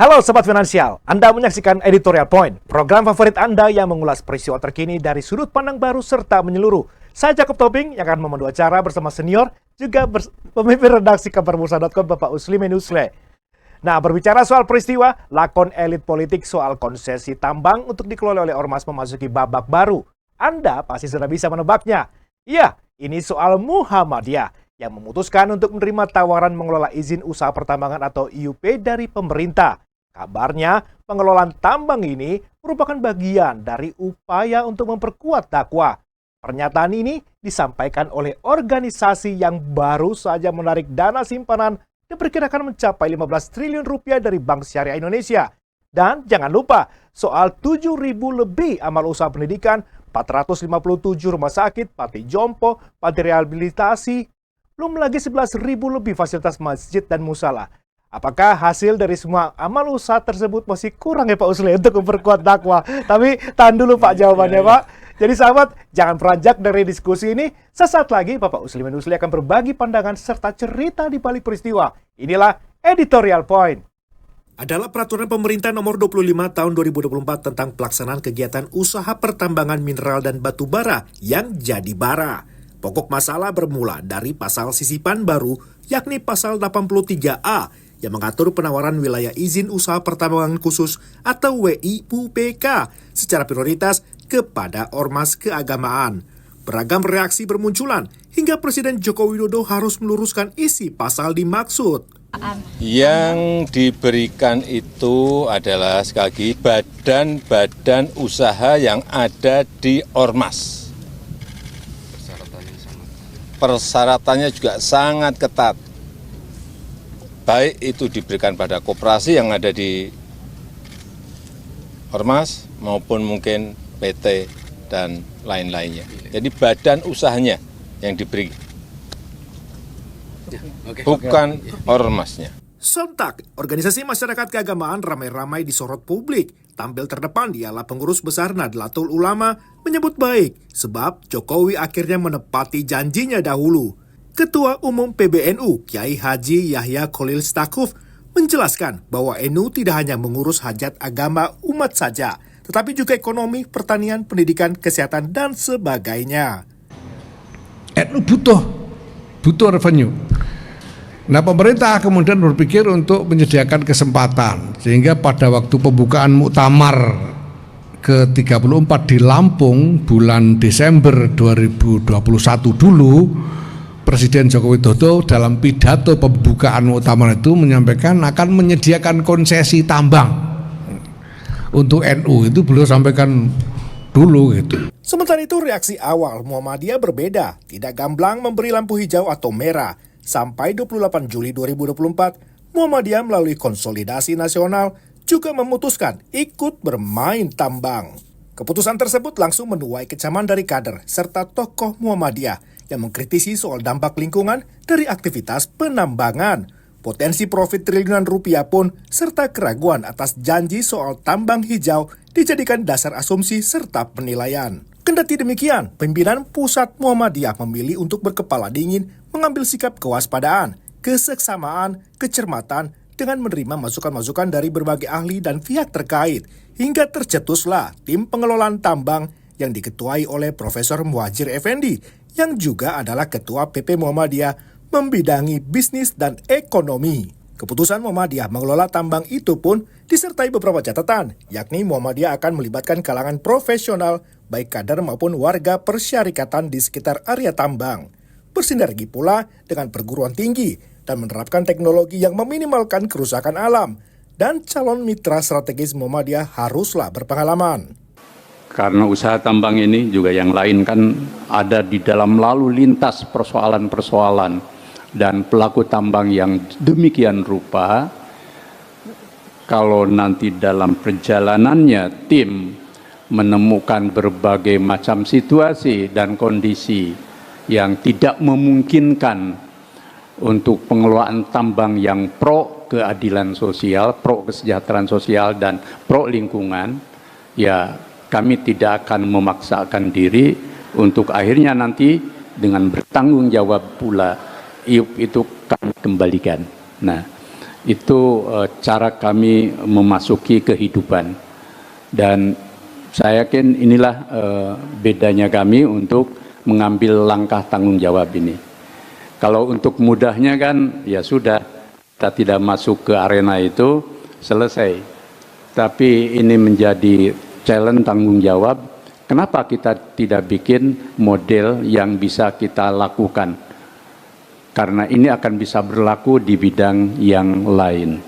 Halo Sobat Finansial, Anda menyaksikan Editorial Point, program favorit Anda yang mengulas peristiwa terkini dari sudut pandang baru serta menyeluruh. Saya Jacob Tobing yang akan memandu acara bersama senior, juga pemimpin redaksi kabarbursa.com Bapak Uslimin Usle. Nah, berbicara soal peristiwa, lakon elit politik soal konsesi tambang untuk dikelola oleh Ormas memasuki babak baru. Anda pasti sudah bisa menebaknya. Iya, ini soal Muhammadiyah yang memutuskan untuk menerima tawaran mengelola izin usaha pertambangan atau IUP dari pemerintah. Kabarnya, pengelolaan tambang ini merupakan bagian dari upaya untuk memperkuat dakwah. Pernyataan ini disampaikan oleh organisasi yang baru saja menarik dana simpanan diperkirakan mencapai 15 triliun rupiah dari Bank Syariah Indonesia. Dan jangan lupa, soal 7.000 lebih amal usaha pendidikan, 457 rumah sakit, panti jompo, panti rehabilitasi, belum lagi 11.000 lebih fasilitas masjid dan musala. Apakah hasil dari semua amal usaha tersebut masih kurang ya Pak Usle untuk memperkuat dakwah? Tapi tahan dulu Pak jawabannya Pak. Jadi sahabat, jangan beranjak dari diskusi ini. Sesaat lagi Bapak Uslimin Usle akan berbagi pandangan serta cerita di balik peristiwa. Inilah Editorial Point. Adalah peraturan pemerintah nomor 25 tahun 2024 tentang pelaksanaan kegiatan usaha pertambangan mineral dan batu bara yang jadi bara. Pokok masalah bermula dari pasal sisipan baru, yakni pasal 83A, yang mengatur penawaran wilayah izin usaha pertambangan khusus atau WIUPK secara prioritas kepada ormas keagamaan. Beragam reaksi bermunculan hingga Presiden Joko Widodo harus meluruskan isi pasal dimaksud. Yang diberikan itu adalah sekali lagi badan-badan usaha yang ada di ormas. Persyaratannya juga sangat ketat. Baik itu diberikan pada koperasi yang ada di ormas maupun mungkin PT dan lain-lainnya. Jadi badan usahanya yang diberi, bukan ormasnya. Sontak, organisasi masyarakat keagamaan ramai-ramai disorot publik. Tampil terdepan ialah pengurus besar Nahdlatul Ulama menyebut baik sebab Jokowi akhirnya menepati janjinya dahulu. Ketua Umum PBNU, Kiai Haji Yahya Kholil Stakuf, menjelaskan bahwa NU tidak hanya mengurus hajat agama umat saja, tetapi juga ekonomi, pertanian, pendidikan, kesehatan, dan sebagainya. NU butuh revenue. Nah, pemerintah kemudian berpikir untuk menyediakan kesempatan, sehingga pada waktu pembukaan muktamar ke-34 di Lampung bulan Desember 2021 dulu, Presiden Joko Widodo dalam pidato pembukaan muktamar itu menyampaikan akan menyediakan konsesi tambang untuk NU. Itu beliau sampaikan dulu gitu. Sementara itu reaksi awal Muhammadiyah berbeda, tidak gamblang memberi lampu hijau atau merah. Sampai 28 Juli 2024, Muhammadiyah melalui konsolidasi nasional juga memutuskan ikut bermain tambang. Keputusan tersebut langsung menuai kecaman dari kader serta tokoh Muhammadiyah yang mengkritisi soal dampak lingkungan dari aktivitas penambangan, potensi profit triliunan rupiah pun, serta keraguan atas janji soal tambang hijau dijadikan dasar asumsi serta penilaian. Kendati demikian, pimpinan pusat Muhammadiyah memilih untuk berkepala dingin mengambil sikap kewaspadaan, keseksamaan, kecermatan dengan menerima masukan-masukan dari berbagai ahli dan pihak terkait, hingga tercetuslah tim pengelolaan tambang yang diketuai oleh Profesor Muhadjir Effendi, yang juga adalah Ketua PP Muhammadiyah membidangi bisnis dan ekonomi. Keputusan Muhammadiyah mengelola tambang itu pun disertai beberapa catatan, yakni Muhammadiyah akan melibatkan kalangan profesional, baik kader maupun warga persyarikatan di sekitar area tambang. Bersinergi pula dengan perguruan tinggi dan menerapkan teknologi yang meminimalkan kerusakan alam. Dan calon mitra strategis Muhammadiyah haruslah berpengalaman. Karena usaha tambang ini juga yang lain kan ada di dalam lalu lintas persoalan-persoalan dan pelaku tambang yang demikian rupa, kalau nanti dalam perjalanannya tim menemukan berbagai macam situasi dan kondisi yang tidak memungkinkan untuk pengelolaan tambang yang pro keadilan sosial, pro kesejahteraan sosial, dan pro lingkungan, ya kami tidak akan memaksakan diri untuk akhirnya nanti dengan bertanggung jawab pula IUP itu kami kembalikan. Nah, Itu cara kami memasuki kehidupan. Dan saya yakin inilah bedanya kami untuk mengambil langkah tanggung jawab ini. Kalau untuk mudahnya kan ya sudah, kita tidak masuk ke arena itu, selesai. Tapi ini menjadi challenge tanggung jawab. Kenapa kita tidak bikin model yang bisa kita lakukan? Karena ini akan bisa berlaku di bidang yang lain.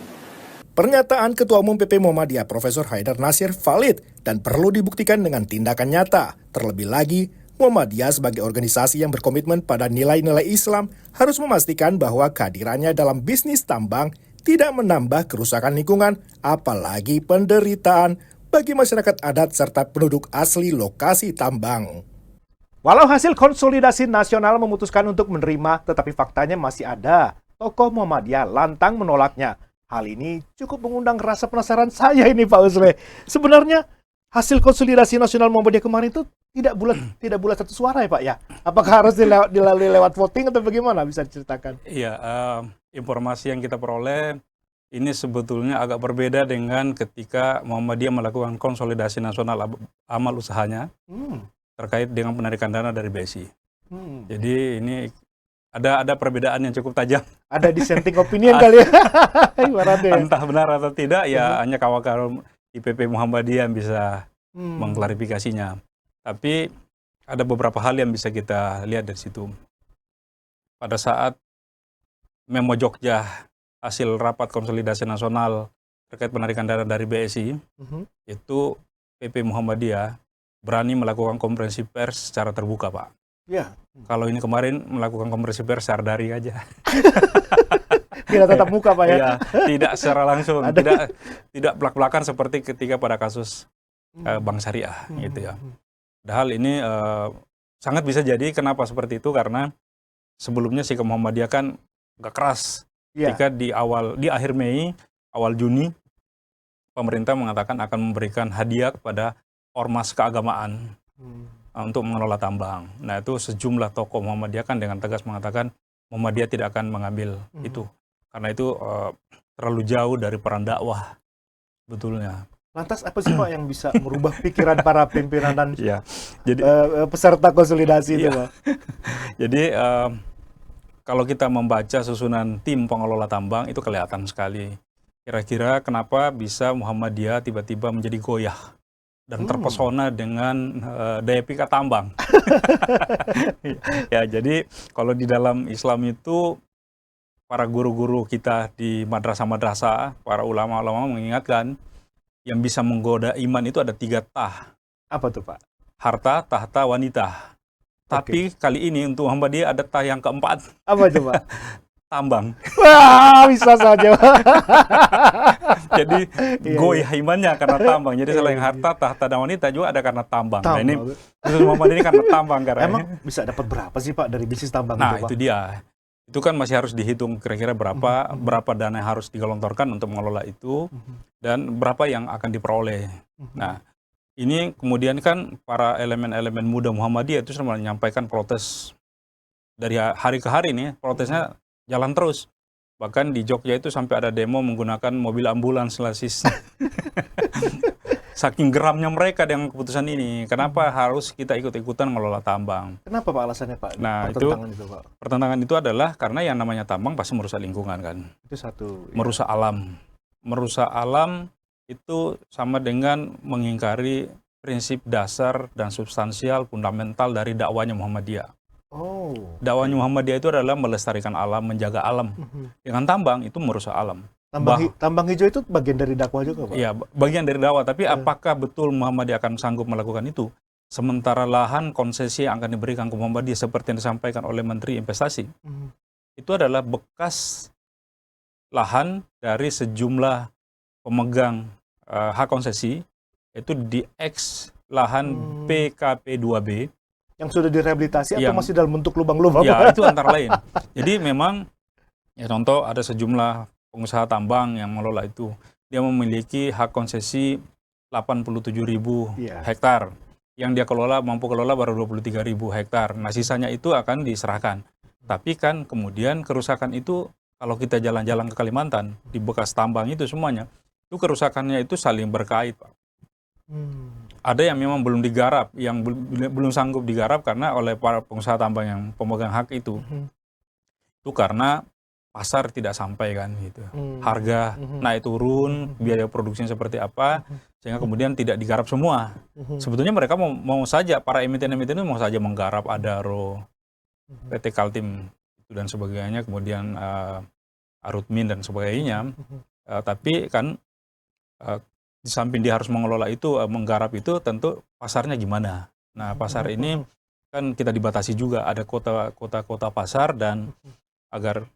Pernyataan Ketua Umum PP Muhammadiyah Profesor Haidar Nasir valid dan perlu dibuktikan dengan tindakan nyata. Terlebih lagi, Muhammadiyah sebagai organisasi yang berkomitmen pada nilai-nilai Islam harus memastikan bahwa kehadirannya dalam bisnis tambang tidak menambah kerusakan lingkungan, apalagi penderitaan bagi masyarakat adat serta penduduk asli lokasi tambang. Walau hasil konsolidasi nasional memutuskan untuk menerima, tetapi faktanya masih ada tokoh Muhammadiyah lantang menolaknya. Hal ini cukup mengundang rasa penasaran saya ini Pak Usle. Sebenarnya hasil konsolidasi nasional Muhammadiyah kemarin itu tidak bulat satu suara ya Pak ya? Apakah harus dilalui lewat voting atau bagaimana? Bisa diceritakan? Iya, informasi yang kita peroleh ini sebetulnya agak berbeda dengan ketika Muhammadiyah melakukan konsolidasi nasional amal usahanya terkait dengan penarikan dana dari BSI. Jadi ini ada perbedaan yang cukup tajam. Ada dissenting opinion kali ya? Ibaratnya. Entah benar atau tidak, ya hanya kawan-kawan IPP Muhammadiyah yang bisa mengklarifikasinya. Tapi ada beberapa hal yang bisa kita lihat dari situ. Pada saat Memo Jogja hasil rapat konsolidasi nasional terkait penarikan dana dari BSI, itu PP Muhammadiyah berani melakukan konferensi pers secara terbuka, Pak. Ya. Kalau ini kemarin melakukan konferensi pers secara daring aja. Tidak tatap muka Pak ya? Ya, tidak secara langsung, tidak belak-belakan seperti ketika pada kasus Bank Syariah gitu ya. Padahal ini sangat bisa jadi kenapa seperti itu, karena sebelumnya sikap Muhammadiyah kan agak keras. Ketika di akhir Mei, awal Juni, pemerintah mengatakan akan memberikan hadiah kepada ormas keagamaan untuk mengelola tambang. Nah itu sejumlah tokoh Muhammadiyah kan dengan tegas mengatakan Muhammadiyah tidak akan mengambil itu. Karena itu terlalu jauh dari peran dakwah betulnya. Lantas apa sih Pak yang bisa merubah pikiran para pimpinan dan jadi peserta konsolidasi itu Pak? Jadi kalau kita membaca susunan tim pengelola tambang itu kelihatan sekali. Kira-kira kenapa bisa Muhammadiyah tiba-tiba menjadi goyah dan terpesona dengan daya pikat tambang. Ya, jadi kalau di dalam Islam itu para guru-guru kita di madrasah-madrasah, para ulama-ulama mengingatkan yang bisa menggoda iman itu ada 3 tah. Apa tuh Pak? Harta, tahta, wanita. Tapi kali ini untuk Muhammadiyah ada tah yang keempat. Apa itu Pak? Tambang. Wah, bisa saja. Jadi goyah imannya karena tambang. Jadi selain harta, tahta, dan wanita juga ada karena tambang. Nah ini khusus Muhammadiyah ini karena tambang. Emang bisa dapat berapa sih Pak dari bisnis tambang nah, itu Pak? Itu dia. Itu kan masih harus dihitung kira-kira berapa dana yang harus digelontorkan untuk mengelola itu dan berapa yang akan diperoleh. Nah ini kemudian kan para elemen-elemen muda Muhammadiyah itu sudah menyampaikan protes dari hari ke hari nih, protesnya jalan terus. Bahkan di Jogja itu sampai ada demo menggunakan mobil ambulans lasis. Saking geramnya mereka dengan keputusan ini. Kenapa harus kita ikut-ikutan mengelola tambang? Kenapa Pak alasannya Pak? Nah pertentangan itu adalah karena yang namanya tambang pasti merusak lingkungan kan. Itu satu. Merusak alam. Merusak alam itu sama dengan mengingkari prinsip dasar dan substansial fundamental dari dakwahnya Muhammadiyah. Dakwahnya Muhammadiyah itu adalah melestarikan alam, menjaga alam. Dengan tambang itu merusak alam. Tambang hijau itu bagian dari dakwah juga Pak? Iya, bagian dari dakwah. Tapi apakah betul Muhammadiyah akan sanggup melakukan itu? Sementara lahan konsesi yang akan diberikan ke Muhammadiyah seperti yang disampaikan oleh Menteri Investasi, itu adalah bekas lahan dari sejumlah pemegang hak konsesi, itu di ex lahan PKP 2B, yang sudah direhabilitasi atau masih dalam bentuk lubang-lubang? Ya, itu antara lain. Jadi memang, ya contoh ada sejumlah pengusaha tambang yang mengelola itu. Dia memiliki hak konsesi 87.000 hektar. Yang dia mampu kelola baru 23.000 hektar. Nah, sisanya itu akan diserahkan. Tapi kan kemudian kerusakan itu kalau kita jalan-jalan ke Kalimantan, di bekas tambang itu semuanya, itu kerusakannya itu saling berkait, Pak. Ada yang memang belum digarap, yang belum sanggup digarap karena oleh para pengusaha tambang yang pemegang hak itu. Itu karena pasar tidak sampai kan gitu. Harga naik turun, biaya produksinya seperti apa, sehingga kemudian tidak digarap semua. Sebetulnya mereka mau saja, para emiten-emiten itu mau saja menggarap Adaro, PT Kaltim dan sebagainya, kemudian Arutmin dan sebagainya. Tapi kan di samping dia harus mengelola itu, menggarap itu, tentu pasarnya gimana. Nah, pasar ini kan kita dibatasi juga, ada kota pasar dan agar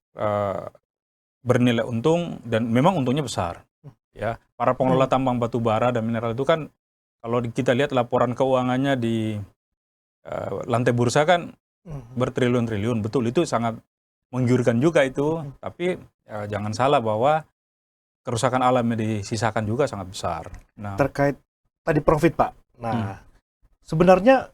bernilai untung, dan memang untungnya besar. Ya, para pengelola tambang batu bara dan mineral itu kan kalau kita lihat laporan keuangannya di lantai bursa kan bertriliun-triliun, betul, itu sangat menggiurkan juga itu. Tapi jangan salah bahwa kerusakan alam yang disisakan juga sangat besar. Nah, Terkait tadi profit, Pak. Nah, sebenarnya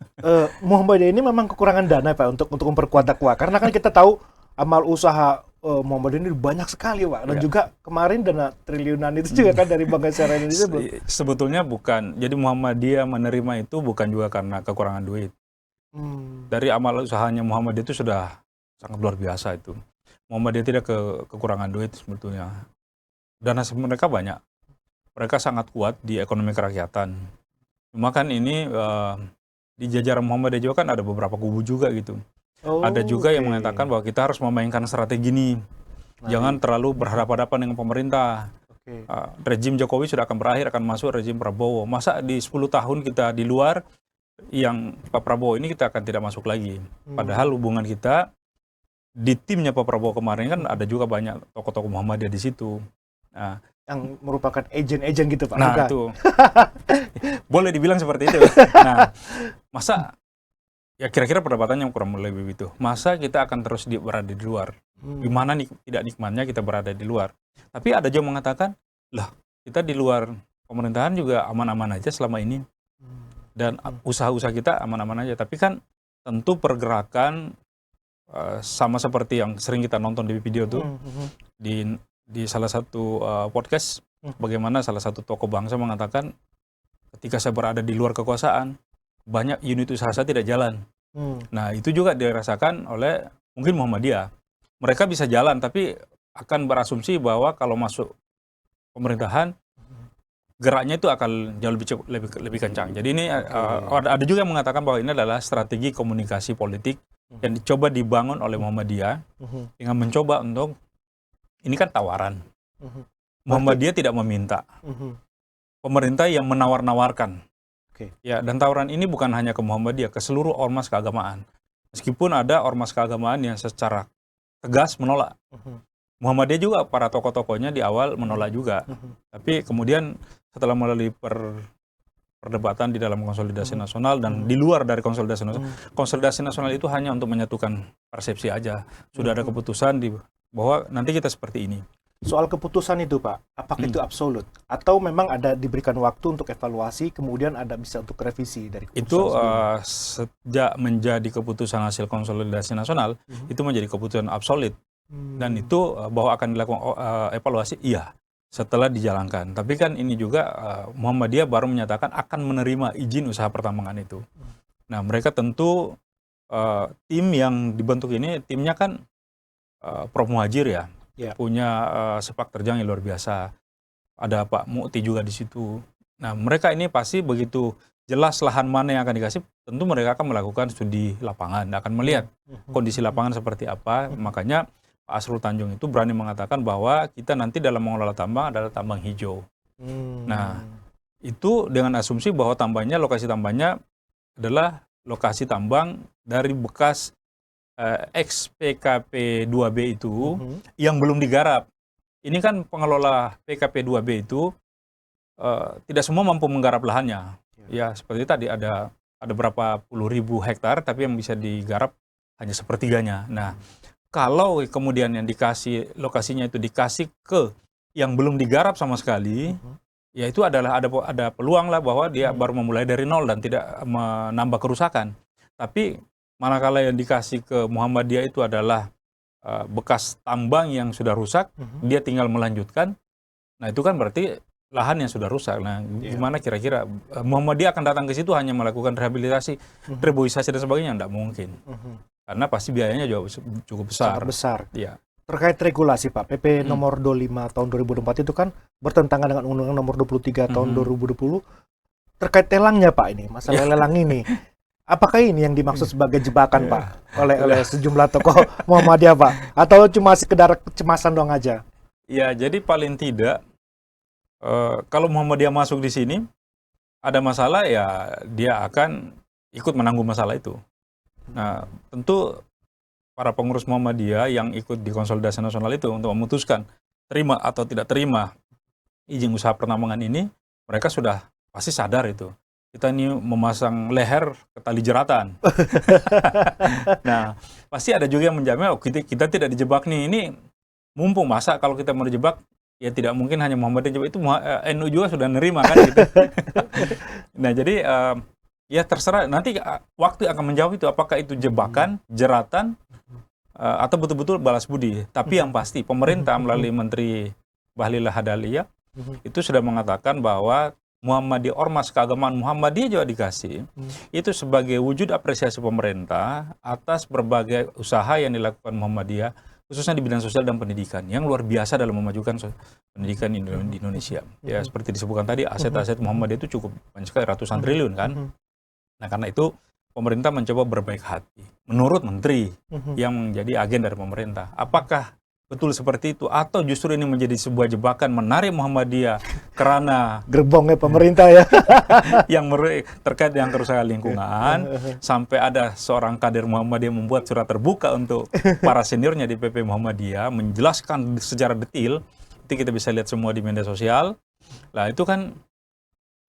Muhammadiyah ini memang kekurangan dana, Pak, untuk memperkuat dakwah. Karena kan kita tahu amal usaha Muhammadiyah ini banyak sekali, Pak. Dan juga kemarin dana triliunan itu juga kan dari Bank Syariah Indonesia. sebetulnya bukan. Jadi Muhammadiyah menerima itu bukan juga karena kekurangan duit. Dari amal usahanya Muhammadiyah itu sudah sangat luar biasa itu. Muhammadiyah tidak kekurangan duit sebetulnya. Dana mereka banyak. Mereka sangat kuat di ekonomi kerakyatan. Cuma kan ini di jajaran Muhammadiyah juga kan ada beberapa kubu juga gitu. Ada juga yang mengatakan bahwa kita harus memainkan strategi ini. Jangan terlalu berhadapan-hadapan dengan pemerintah. Rezim Jokowi sudah akan berakhir, akan masuk rezim Prabowo. Masa di 10 tahun kita di luar, yang Pak Prabowo ini kita akan tidak masuk lagi. Padahal hubungan kita di timnya Pak Prabowo kemarin kan ada juga banyak tokoh-tokoh Muhammadiyah di situ. Nah, yang merupakan agen-agen gitu, Pak. nah itu boleh dibilang seperti itu. Nah, masa ya kira-kira perdebatannya kurang lebih itu. Masa kita akan terus berada di luar? Gimana nih tidak nikmatnya kita berada di luar? Tapi ada juga mengatakan, lah kita di luar pemerintahan juga aman-aman aja selama ini. Dan usaha-usaha kita aman-aman aja. Tapi kan tentu pergerakan sama seperti yang sering kita nonton di video tuh, di salah satu podcast, bagaimana salah satu tokoh bangsa mengatakan, ketika saya berada di luar kekuasaan, banyak unit usaha saya tidak jalan. Nah, itu juga dirasakan oleh mungkin Muhammadiyah. Mereka bisa jalan, tapi akan berasumsi bahwa kalau masuk pemerintahan, geraknya itu akan jauh lebih kencang. Jadi ini ada juga yang mengatakan bahwa ini adalah strategi komunikasi politik yang dicoba dibangun oleh Muhammadiyah dengan mencoba untuk, ini kan tawaran. Muhammadiyah tidak meminta. Pemerintah yang menawar-nawarkan. Ya, dan tawaran ini bukan hanya ke Muhammadiyah, ke seluruh ormas keagamaan. Meskipun ada ormas keagamaan yang secara tegas menolak. Muhammadiyah juga para tokoh-tokohnya di awal menolak juga. Tapi kemudian setelah melalui perdebatan di dalam konsolidasi nasional dan di luar dari konsolidasi nasional itu hanya untuk menyatukan persepsi aja. Sudah ada keputusan bahwa nanti kita seperti ini. Soal keputusan itu, Pak, apakah itu absolut? Atau memang ada diberikan waktu untuk evaluasi, kemudian ada bisa untuk revisi dari keputusan itu sejak menjadi keputusan hasil konsolidasi nasional, itu menjadi keputusan absolut. Dan itu bahwa akan dilakukan evaluasi, iya, setelah dijalankan. Tapi kan ini juga Muhammadiyah baru menyatakan akan menerima izin usaha pertambangan itu. Nah, mereka tentu tim yang dibentuk ini, timnya kan Prof. Muhajir ya. Punya sepak terjang yang luar biasa. Ada Pak Mukti juga di situ. Nah, mereka ini pasti begitu jelas lahan mana yang akan dikasih, tentu mereka akan melakukan studi lapangan, akan melihat kondisi lapangan seperti apa. Makanya Pak Asrul Tanjung itu berani mengatakan bahwa kita nanti dalam mengelola tambang adalah tambang hijau. Nah, itu dengan asumsi bahwa lokasi tambangnya adalah lokasi tambang dari bekas ex-PKP 2B itu yang belum digarap. Ini kan pengelola PKP 2B itu tidak semua mampu menggarap lahannya. Ya, seperti tadi ada berapa puluh ribu hektar, tapi yang bisa digarap hanya sepertiganya. Nah, kalau kemudian yang dikasih lokasinya itu dikasih ke yang belum digarap sama sekali, ya itu adalah ada peluang lah bahwa dia baru memulai dari nol dan tidak menambah kerusakan. Tapi manakala yang dikasih ke Muhammadiyah itu adalah bekas tambang yang sudah rusak, dia tinggal melanjutkan. Nah itu kan berarti lahan yang sudah rusak. Nah gimana kira-kira Muhammadiyah akan datang ke situ hanya melakukan rehabilitasi, reboisasi dan sebagainya? Tidak mungkin. Karena pasti biayanya cukup besar. Sangat besar. Iya. Terkait regulasi Pak, PP nomor 25 tahun 2024 itu kan bertentangan dengan Undang-Undang nomor 23 tahun 2020 terkait telangnya Pak ini, masalah lelang ini. Apakah ini yang dimaksud sebagai jebakan Pak oleh sejumlah tokoh Muhammadiyah Pak? Atau cuma sekedar kecemasan doang aja? Ya, jadi paling tidak kalau Muhammadiyah masuk di sini ada masalah ya dia akan ikut menanggung masalah itu. Nah, tentu para pengurus Muhammadiyah yang ikut di konsolidasi nasional itu untuk memutuskan terima atau tidak terima izin usaha pertambangan ini, mereka sudah pasti sadar itu. Kita ini memasang leher ke tali jeratan. Nah, pasti ada juga yang menjamin, oh, kita tidak dijebak nih. Ini mumpung masa kalau kita mau dijebak, ya tidak mungkin hanya Muhammadiyah dijebak, itu NU juga sudah nerima kan gitu. Nah, jadi ya terserah, nanti waktu akan menjawab itu, apakah itu jebakan, jeratan, atau betul-betul balas budi. Tapi yang pasti, pemerintah melalui Menteri Bahlil Lahadalia, itu sudah mengatakan bahwa Muhammadiyah, ormas keagamaan Muhammadiyah juga dikasih, itu sebagai wujud apresiasi pemerintah atas berbagai usaha yang dilakukan Muhammadiyah, khususnya di bidang sosial dan pendidikan, yang luar biasa dalam memajukan pendidikan di Indonesia. Ya, seperti disebutkan tadi, aset-aset Muhammadiyah itu cukup banyak sekali, ratusan triliun kan. Nah, karena itu pemerintah mencoba berbaik hati. Menurut Menteri yang menjadi agen dari pemerintah, apakah betul seperti itu atau justru ini menjadi sebuah jebakan menarik Muhammadiyah karena gerbongnya pemerintah ya yang terkait dengan kerusakan lingkungan, sampai ada seorang kader Muhammadiyah membuat surat terbuka untuk para seniornya di PP Muhammadiyah menjelaskan secara detail. Itu kita bisa lihat semua di media sosial. Lah itu kan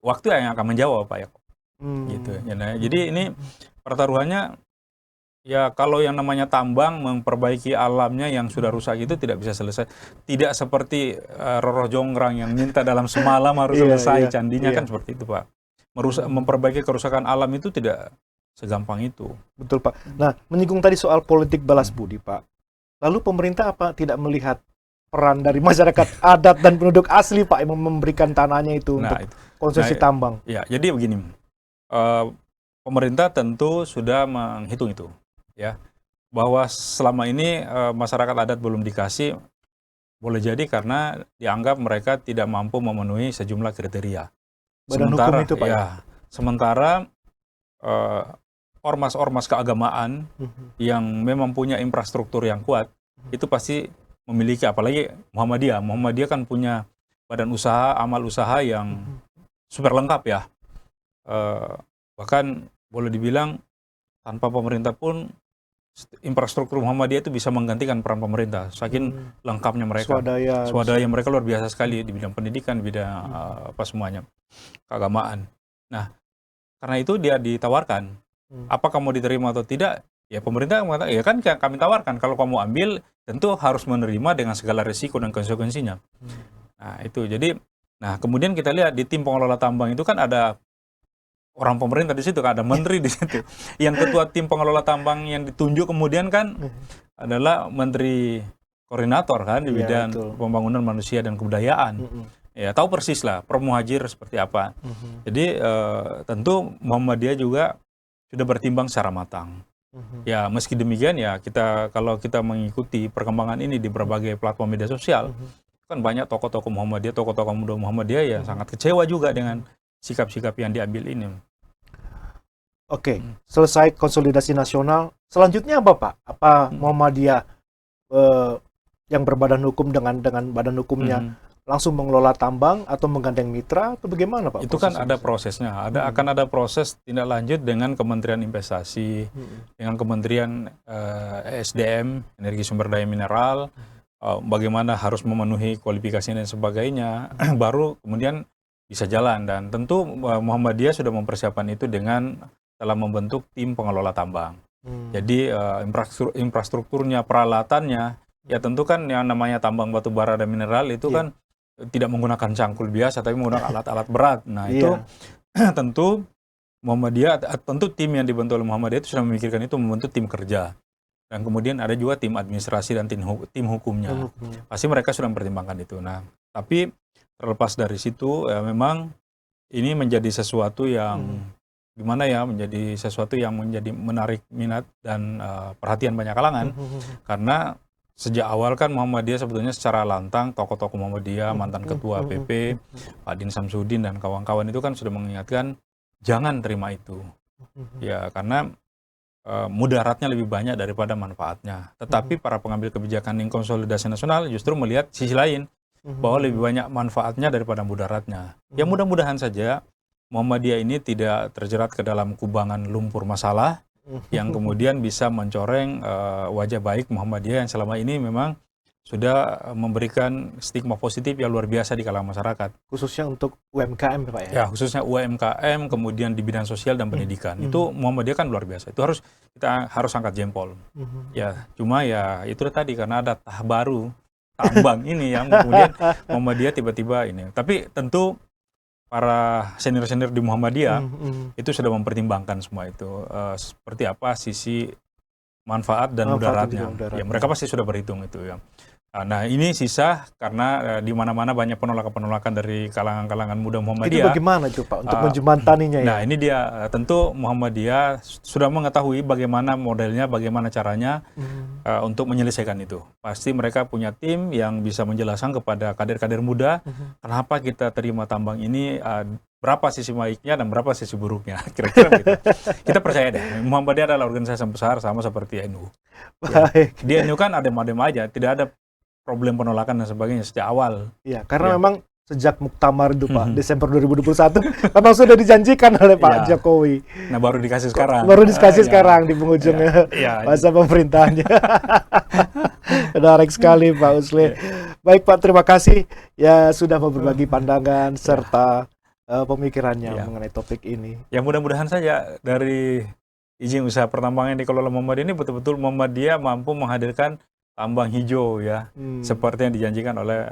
waktu yang akan menjawab Pak Yakob. Gitu ya. Nah, jadi ini pertaruhannya ya, kalau yang namanya tambang memperbaiki alamnya yang sudah rusak itu tidak bisa selesai. Tidak seperti Roro Jonggrang yang minta dalam semalam harus selesai candinya kan seperti itu Pak. Memperbaiki kerusakan alam itu tidak segampang itu. Betul Pak. Nah, menyinggung tadi soal politik balas budi Pak. Lalu pemerintah apa tidak melihat peran dari masyarakat adat dan penduduk asli Pak yang memberikan tanahnya itu untuk konsesi tambang? Ya, jadi begini. Pemerintah tentu sudah menghitung itu, ya, bahwa selama ini masyarakat adat belum dikasih, boleh jadi karena dianggap mereka tidak mampu memenuhi sejumlah kriteria. Sementara hukum itu, Pak, ya, sementara ormas-ormas keagamaan yang memang punya infrastruktur yang kuat itu pasti memiliki, apalagi Muhammadiyah kan punya badan usaha, amal usaha yang super lengkap ya. Bahkan boleh dibilang tanpa pemerintah pun infrastruktur Muhammadiyah itu bisa menggantikan peran pemerintah. Saking lengkapnya mereka. Swadaya mereka luar biasa sekali di bidang pendidikan, di bidang apa semuanya, keagamaan. Nah, karena itu dia ditawarkan. Apakah mau diterima atau tidak? Ya pemerintah mengatakan, ya kan kami tawarkan. Kalau kamu ambil, tentu harus menerima dengan segala risiko dan konsekuensinya. Nah itu, jadi, nah kemudian kita lihat di tim pengelola tambang itu kan ada orang pemerintah di situ, kan ada menteri di situ. Yang ketua tim pengelola tambang yang ditunjuk kemudian kan adalah menteri koordinator kan di bidang pembangunan manusia dan kebudayaan. Ya tahu persis lah Promuhajir seperti apa. Jadi tentu Muhammadiyah juga sudah bertimbang secara matang. Ya meski demikian ya kalau kita mengikuti perkembangan ini di berbagai platform media sosial, kan banyak tokoh-tokoh Muhammadiyah, tokoh-tokoh muda Muhammadiyah yang sangat kecewa juga dengan sikap-sikap yang diambil ini. Oke, selesai konsolidasi nasional, selanjutnya apa Pak? Apa Muhammadiyah yang berbadan hukum dengan badan hukumnya langsung mengelola tambang atau menggandeng mitra atau bagaimana Pak? Itu kan ada prosesnya, akan ada proses tindak lanjut dengan Kementerian Investasi, dengan Kementerian ESDM, Energi Sumber Daya Mineral, bagaimana harus memenuhi kualifikasi dan sebagainya, baru kemudian bisa jalan. Dan tentu Muhammadiyah sudah mempersiapkan itu dengan telah membentuk tim pengelola tambang. Jadi infrastrukturnya, peralatannya, ya tentu kan yang namanya tambang batu bara dan mineral itu kan tidak menggunakan cangkul biasa, tapi menggunakan alat-alat berat. Nah itu tentu Muhammadiyah, tentu tim yang dibentuk oleh Muhammadiyah itu sudah memikirkan itu, membentuk tim kerja. dan kemudian ada juga tim administrasi dan tim hukumnya. Pasti mereka sudah mempertimbangkan itu. Nah, tapi terlepas dari situ, memang ini menjadi sesuatu yang gimana ya, menjadi sesuatu yang menjadi menarik minat dan perhatian banyak kalangan, karena sejak awal kan Muhammadiyah sebetulnya secara lantang, tokoh-tokoh Muhammadiyah, mantan ketua PP, Pak Din Samsudin dan kawan-kawan itu kan sudah mengingatkan jangan terima itu. Ya, karena mudaratnya lebih banyak daripada manfaatnya. Tetapi para pengambil kebijakan di konsolidasi nasional justru melihat sisi lain, bahwa lebih banyak manfaatnya daripada mudaratnya. Ya mudah-mudahan saja Muhammadiyah ini tidak terjerat ke dalam kubangan lumpur masalah yang kemudian bisa mencoreng wajah baik Muhammadiyah yang selama ini memang sudah memberikan stigma positif yang luar biasa di kalangan masyarakat. Khususnya untuk UMKM Pak ya? Ya, khususnya UMKM, kemudian di bidang sosial dan pendidikan. Itu Muhammadiyah kan luar biasa. Itu kita harus angkat jempol. Ya, cuma ya itu tadi karena ada baru tambang ini yang kemudian Muhammadiyah tiba-tiba ini. Tapi tentu para senior-senior di Muhammadiyah itu sudah mempertimbangkan semua itu. Seperti apa sisi manfaat dan mudaratnya. Ya, mereka pasti sudah berhitung itu ya. Nah, ini sisa karena di mana-mana banyak penolakan-penolakan dari kalangan-kalangan muda Muhammadiyah. Itu bagaimana itu Pak untuk menjembataninya ya? Nah, ini dia tentu Muhammadiyah sudah mengetahui bagaimana modelnya, bagaimana caranya untuk menyelesaikan itu. Pasti mereka punya tim yang bisa menjelaskan kepada kader-kader muda kenapa kita terima tambang ini, berapa sisi baiknya dan berapa sisi buruknya. Kira-kira begitu. Kita percaya deh, Muhammadiyah adalah organisasi yang besar sama seperti NU. Ya, di NU kan adem-adem aja, tidak ada problem penolakan dan sebagainya sejak awal. Iya, karena memang sejak Muktamar itu Pak, Desember 2021, memang sudah dijanjikan oleh Pak Jokowi. Nah, baru dikasih sekarang. Baru dikasih sekarang di penghujung masa pemerintahannya. Menarik sekali Pak Usle. Baik Pak, terima kasih ya sudah mau berbagi pandangan serta pemikirannya mengenai topik ini. Ya mudah-mudahan saja dari izin usaha pertambangan di dikelola Muhammadiyah ini betul-betul Muhammadiyah mampu menghadirkan tambang hijau ya, seperti yang dijanjikan oleh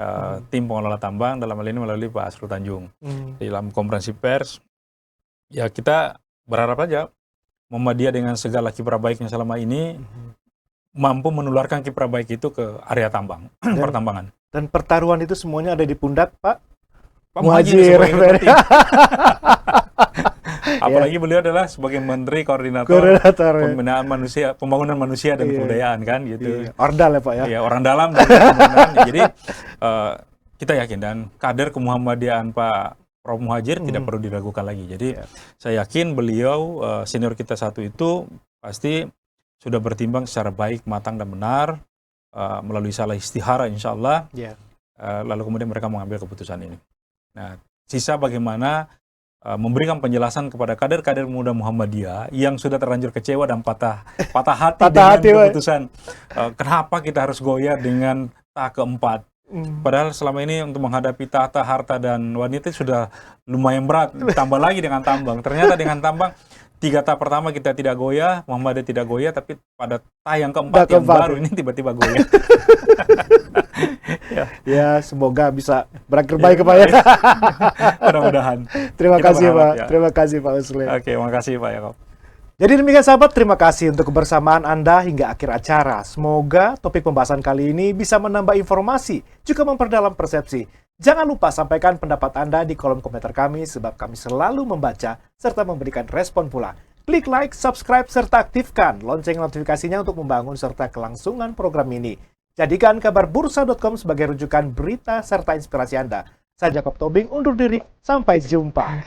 tim pengelola tambang, dalam hal ini melalui Pak Asrul Tanjung. Di dalam konferensi pers, ya kita berharap aja Muhammadiyah dengan segala kiprah baiknya selama ini mampu menularkan kiprah baik itu ke area tambang, pertambangan. Dan pertaruhan itu semuanya ada di pundak Pak Muhadjir. Apalagi beliau adalah sebagai Menteri Koordinator Pembinaan Manusia, Pembangunan Manusia dan Kebudayaan kan gitu. Ordal ya Pak ya. Iya, orang dalam. Jadi kita yakin dan kader kemuhammadiyahan Pak Prof Muhadjir tidak perlu diragukan lagi. Jadi saya yakin beliau senior kita satu itu pasti sudah bertimbang secara baik, matang dan benar melalui salah istihara insya Allah. Lalu kemudian mereka mengambil keputusan ini. Nah, sisa bagaimana memberikan penjelasan kepada kader-kader muda Muhammadiyah yang sudah terlanjur kecewa dan patah hati dengan keputusan kenapa kita harus goyah dengan tahap keempat. Padahal selama ini untuk menghadapi tahta, harta, dan wanita sudah lumayan berat, tambah lagi dengan tambang. Ternyata dengan tambang 3 tahap pertama kita tidak goyah, Muhammadiyah tidak goyah, tapi pada tahap yang keempat yang baru ini tiba-tiba goyah. Ya, semoga bisa berakhir baik Pak ya. Mudah-mudahan. Terima kasih Pak. Terima kasih Pak Usle. Oke, makasih Pak Yakob. Jadi demikian sahabat, terima kasih untuk kebersamaan Anda hingga akhir acara. Semoga topik pembahasan kali ini bisa menambah informasi, juga memperdalam persepsi. Jangan lupa sampaikan pendapat Anda di kolom komentar kami, sebab kami selalu membaca serta memberikan respon pula. Klik like, subscribe, serta aktifkan lonceng notifikasinya untuk membangun serta kelangsungan program ini. Jadikan kabar bursa.com sebagai rujukan berita serta inspirasi Anda. Saya Jacob Tobing undur diri, sampai jumpa.